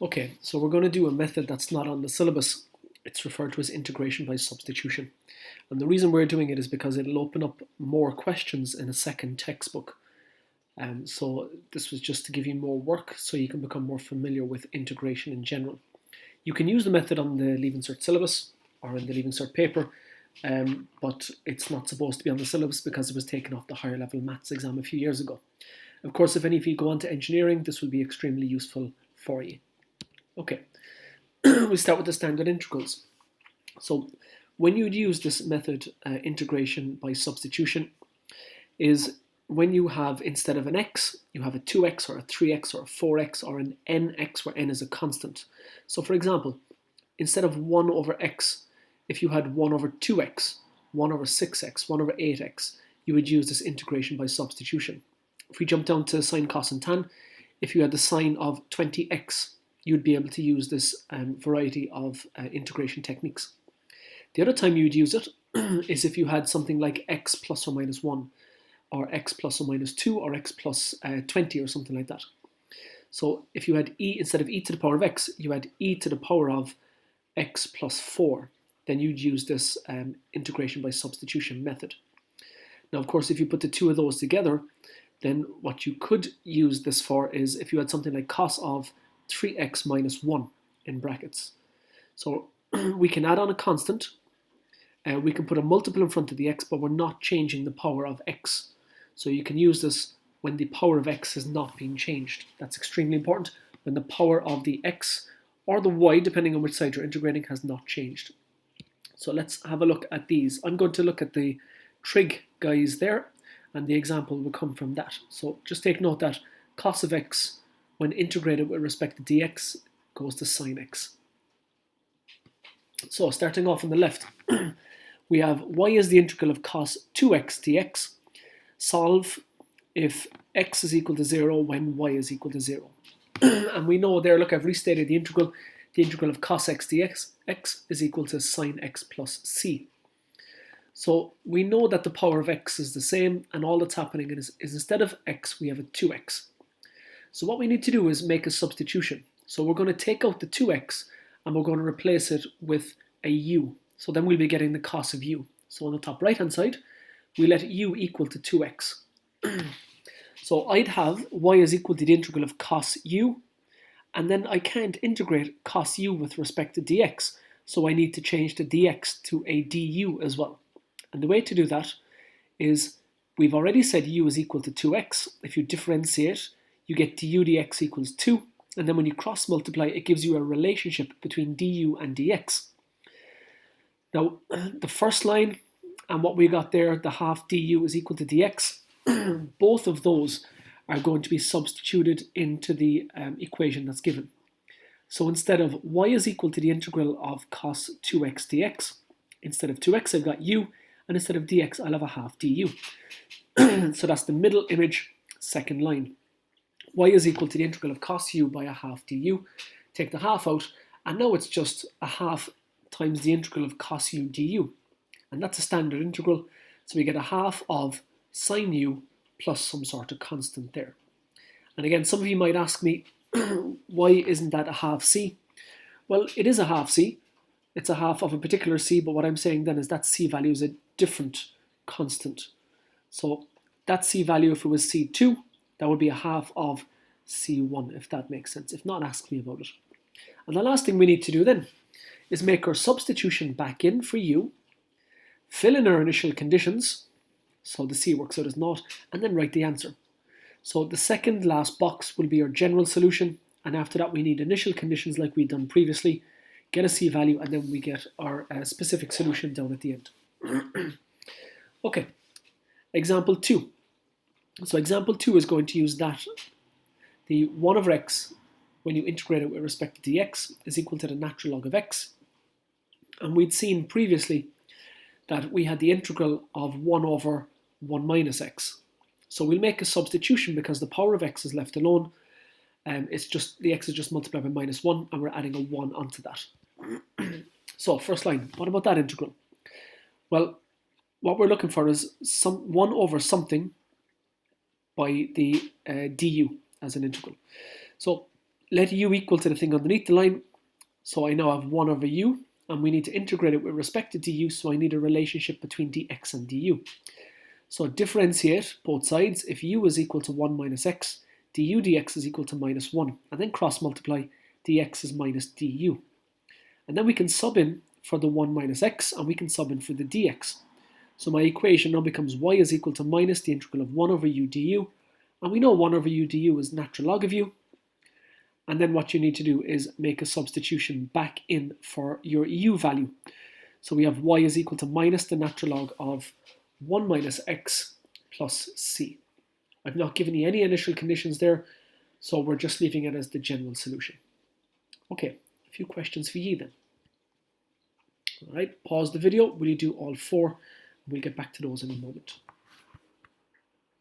Okay, so we're going to do a method that's not on the syllabus. It's referred to as integration by substitution. And the reason we're doing it is because it'll open up more questions in a second textbook. So this was just to give you more work so you can become more familiar with integration in general. You can use the method on the Leaving Cert syllabus or in the Leaving Cert paper, but it's not supposed to be on the syllabus because it was taken off the higher level maths exam a few years ago. Of course, if any of you go on to engineering, this will be extremely useful for you. Okay, we start with the standard integrals. So when you'd use this method, integration by substitution, is when you have, instead of an x, you have a 2x or a 3x or a 4x or an nx where n is a constant. So for example, instead of 1 over x, if you had 1 over 2x, 1 over 6x, 1 over 8x, you would use this integration by substitution. If we jump down to sine, cos and tan, if you had the sine of 20x, you'd be able to use this variety of integration techniques. The other time you'd use it is if you had something like x plus or minus 1, or x plus or minus 2, or x plus 20, or something like that. So if you had e, instead of e to the power of x, you had e to the power of x plus 4, then you'd use this integration by substitution method. Now, of course, if you put the two of those together, then what you could use this for is if you had something like cos of 3x minus 1 in brackets. So we can add on a constant, we can put a multiple in front of the x, but we're not changing the power of x. So you can use this when the power of x has not been changed. That's extremely important, when the power of the x or the y, depending on which side you're integrating, has not changed. So let's have a look at these. I'm going to look at the trig guys there, and the example will come from that. So just take note that cos of x, when integrated with respect to dx, goes to sine x. So starting off on the left, we have y is the integral of cos 2x dx. Solve if x is equal to 0 when y is equal to 0. And we know there, look, I've restated the integral. The integral of cos x dx, x is equal to sine x plus c. So we know that the power of x is the same, and all that's happening is instead of x, we have a 2x. So what we need to do is make a substitution. So we're going to take out the 2x, and we're going to replace it with a u. So then we'll be getting the cos of u. So on the top right hand side, we let u equal to 2x. So I'd have y is equal to the integral of cos u, and then I can't integrate cos u with respect to dx, so I need to change the dx to a du as well. And the way to do that is, we've already said u is equal to 2x. If you differentiate, you get du dx equals 2, and then when you cross multiply, it gives you a relationship between du and dx. Now, the first line and what we got there, the half du is equal to dx, both of those are going to be substituted into the equation that's given. So instead of y is equal to the integral of cos 2x dx, instead of 2x I've got u, and instead of dx I'll have a half du. So that's the middle image, second line. Y is equal to the integral of cos u by a half du. Take the half out, and now it's just a half times the integral of cos u du. And that's a standard integral, so we get a half of sine u plus some sort of constant there. And again, some of you might ask me, why isn't that a half c? Well, it is a half c. It's a half of a particular c, but what I'm saying then is that c value is a different constant. So that c value, if it was c2, that would be a half of c1, if that makes sense. If not, ask me about it. And the last thing we need to do then is make our substitution back in for u, fill in our initial conditions, so the c works out as naught, and then write the answer. So the second last box will be our general solution, and after that we need initial conditions like we've done previously, get a c value, and then we get our specific solution down at the end. Okay, example 2. So example 2 is going to use that. The 1 over x, when you integrate it with respect to dx, is equal to the natural log of x. And we'd seen previously that we had the integral of 1 over 1 minus x. So we'll make a substitution because the power of x is left alone. It's just, the x is just multiplied by minus 1, and we're adding a 1 onto that. So first line, what about that integral? Well, what we're looking for is 1 over something by the du as an integral. So let u equal to the thing underneath the line. So I now have 1 over u, and we need to integrate it with respect to du, so I need a relationship between dx and du. So differentiate both sides. If u is equal to 1 minus x, du dx is equal to minus 1, and then cross multiply, dx is minus du. And then we can sub in for the 1 minus x, and we can sub in for the dx. So my equation now becomes y is equal to minus the integral of 1 over u du, and we know 1 over u du is natural log of u. And then what you need to do is make a substitution back in for your u value. So we have y is equal to minus the natural log of 1 minus x plus c. I've not given you any initial conditions there, so we're just leaving it as the general solution. Okay, a few questions for you then. All right, pause the video. Will you do all 4? We'll get back to those in a moment.